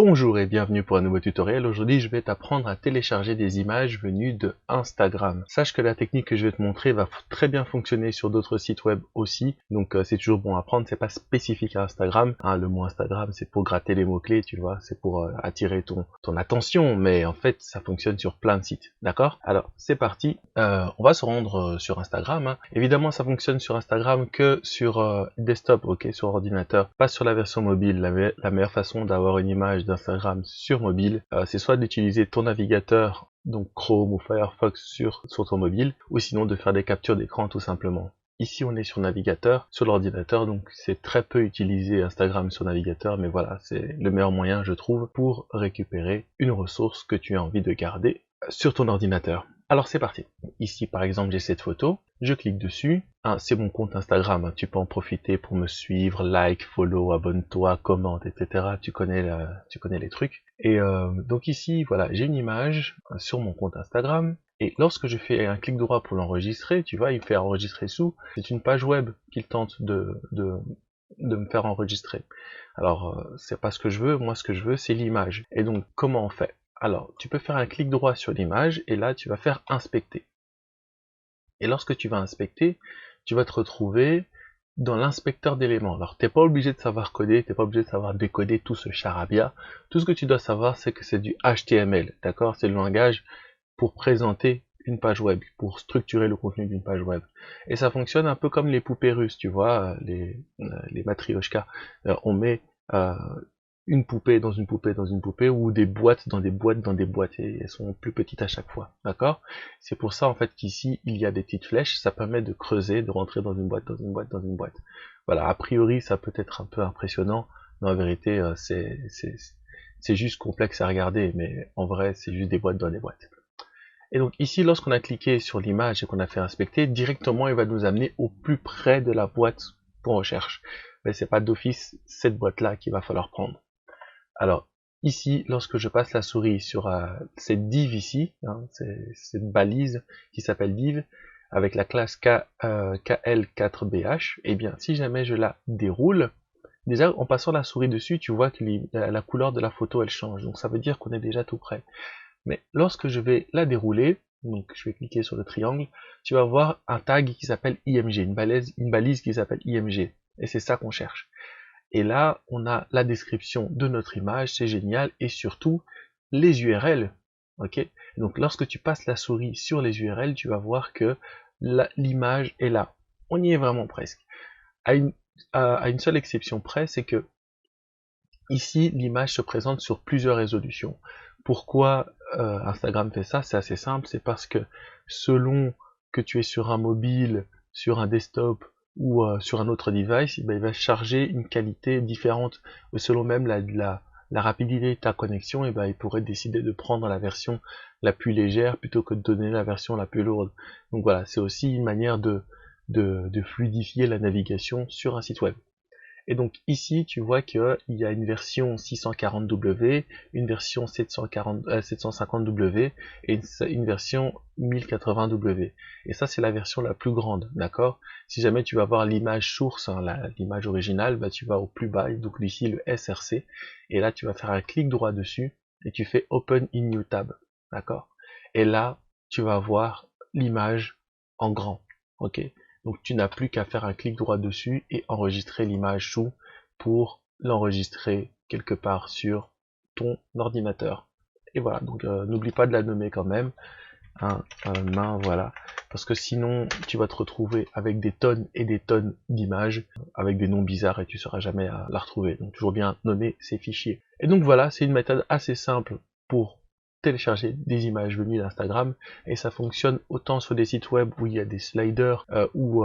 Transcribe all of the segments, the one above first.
Bonjour et bienvenue pour un nouveau tutoriel. Aujourd'hui, je vais t'apprendre à télécharger des images venues de Instagram. Sache que la technique que je vais te montrer va très bien fonctionner sur d'autres sites web aussi. Donc c'est toujours bon à prendre, c'est pas spécifique à Instagram. Hein, le mot Instagram, c'est pour gratter les mots-clés, tu vois, c'est pour attirer ton attention, mais en fait, ça fonctionne sur plein de sites. D'accord? Alors, c'est parti. On va se rendre sur Instagram. Hein. Évidemment, ça fonctionne sur Instagram que sur desktop, ok, sur ordinateur, pas sur la version mobile. La meilleure façon d'avoir une image d'Instagram sur mobile, c'est soit d'utiliser ton navigateur, donc Chrome ou Firefox sur ton mobile, ou sinon de faire des captures d'écran tout simplement. Ici on est sur navigateur, sur l'ordinateur, donc c'est très peu utilisé Instagram sur navigateur, mais voilà, c'est le meilleur moyen je trouve pour récupérer une ressource que tu as envie de garder sur ton ordinateur. Alors c'est parti. Ici par exemple j'ai cette photo, je clique dessus. Ah, c'est mon compte Instagram, hein. Tu peux en profiter pour me suivre, like, follow, abonne-toi, commente, etc. Tu connais les trucs. Et donc ici, voilà, j'ai une image sur mon compte Instagram. Et lorsque je fais un clic droit pour l'enregistrer, tu vois, il me fait enregistrer sous. C'est une page web qu'il tente de me faire enregistrer. Alors, c'est pas ce que je veux. Moi, ce que je veux, c'est l'image. Et donc, comment on fait? Alors, tu peux faire un clic droit sur l'image et là, tu vas faire inspecter. Et lorsque tu vas inspecter, tu vas te retrouver dans l'inspecteur d'éléments. Alors, t'es pas obligé de savoir coder, t'es pas obligé de savoir décoder tout ce charabia. Tout ce que tu dois savoir, c'est que c'est du HTML, d'accord? C'est le langage pour présenter une page web, pour structurer le contenu d'une page web. Et ça fonctionne un peu comme les poupées russes, tu vois, les matrioshkas. On met une poupée dans une poupée dans une poupée, ou des boîtes dans des boîtes dans des boîtes, et elles sont plus petites à chaque fois, d'accord? C'est pour ça en fait qu'ici il y a des petites flèches, ça permet de creuser, de rentrer dans une boîte, dans une boîte, dans une boîte. Voilà, a priori ça peut être un peu impressionnant, mais en vérité c'est juste complexe à regarder, mais en vrai c'est juste des boîtes dans des boîtes. Et donc ici, lorsqu'on a cliqué sur l'image et qu'on a fait inspecter, directement il va nous amener au plus près de la boîte qu'on recherche. Mais c'est pas d'office cette boîte-là qu'il va falloir prendre. Alors ici, lorsque je passe la souris sur cette div ici, hein, cette balise qui s'appelle div, avec la classe KL4BH, et bien si jamais je la déroule, déjà en passant la souris dessus, tu vois que la couleur de la photo elle change, donc ça veut dire qu'on est déjà tout près. Mais lorsque je vais la dérouler, donc je vais cliquer sur le triangle, tu vas voir un tag qui s'appelle IMG, une balise qui s'appelle IMG, et c'est ça qu'on cherche. Et là, on a la description de notre image, c'est génial, et surtout les URL. Ok? Donc lorsque tu passes la souris sur les URL, tu vas voir que l'image est là. On y est vraiment presque. À une seule exception près, c'est que ici, l'image se présente sur plusieurs résolutions. Pourquoi Instagram fait ça? C'est assez simple, c'est parce que selon que tu es sur un mobile, sur un desktop ou sur un autre device, il va charger une qualité différente. Selon même la rapidité de ta connexion, il pourrait décider de prendre la version la plus légère plutôt que de donner la version la plus lourde. Donc voilà, c'est aussi une manière de fluidifier la navigation sur un site web. Et donc ici, tu vois qu'il y a une version 640W, une version 750W et une version 1080W. Et ça, c'est la version la plus grande, d'accord? Si jamais tu vas voir l'image source, hein, l'image originale, tu vas au plus bas, donc ici le SRC, et là tu vas faire un clic droit dessus, et tu fais Open in New Tab, d'accord? Et là, tu vas voir l'image en grand, ok? Donc tu n'as plus qu'à faire un clic droit dessus et enregistrer l'image sous pour l'enregistrer quelque part sur ton ordinateur. Et voilà, donc n'oublie pas de la nommer quand même, main, voilà, parce que sinon tu vas te retrouver avec des tonnes et des tonnes d'images, avec des noms bizarres et tu ne sauras jamais à la retrouver. Donc toujours bien nommer ces fichiers. Et donc voilà, c'est une méthode assez simple pour télécharger des images venues d'Instagram, et ça fonctionne autant sur des sites web où il y a des sliders, où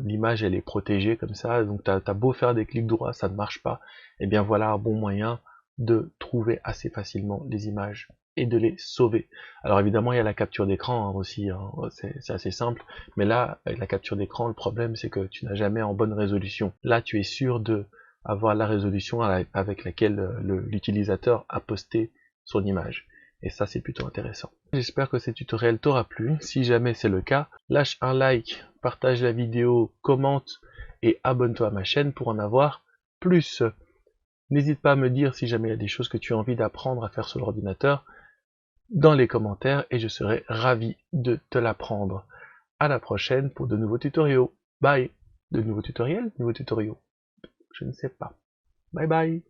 l'image elle est protégée comme ça, donc t'as beau faire des clics droits, ça ne marche pas, et bien voilà un bon moyen de trouver assez facilement les images et de les sauver. Alors évidemment il y a la capture d'écran aussi, hein, c'est assez simple, mais là avec la capture d'écran le problème c'est que tu n'as jamais en bonne résolution. Là tu es sûr de avoir la résolution avec laquelle l'utilisateur a posté son image. Et ça, c'est plutôt intéressant. J'espère que ce tutoriel t'aura plu. Si jamais c'est le cas, lâche un like, partage la vidéo, commente et abonne-toi à ma chaîne pour en avoir plus. N'hésite pas à me dire si jamais il y a des choses que tu as envie d'apprendre à faire sur l'ordinateur dans les commentaires et je serai ravi de te l'apprendre. À la prochaine pour de nouveaux tutoriaux. Bye. De nouveaux tutoriels? Nouveaux tutoriaux? Je ne sais pas. Bye bye.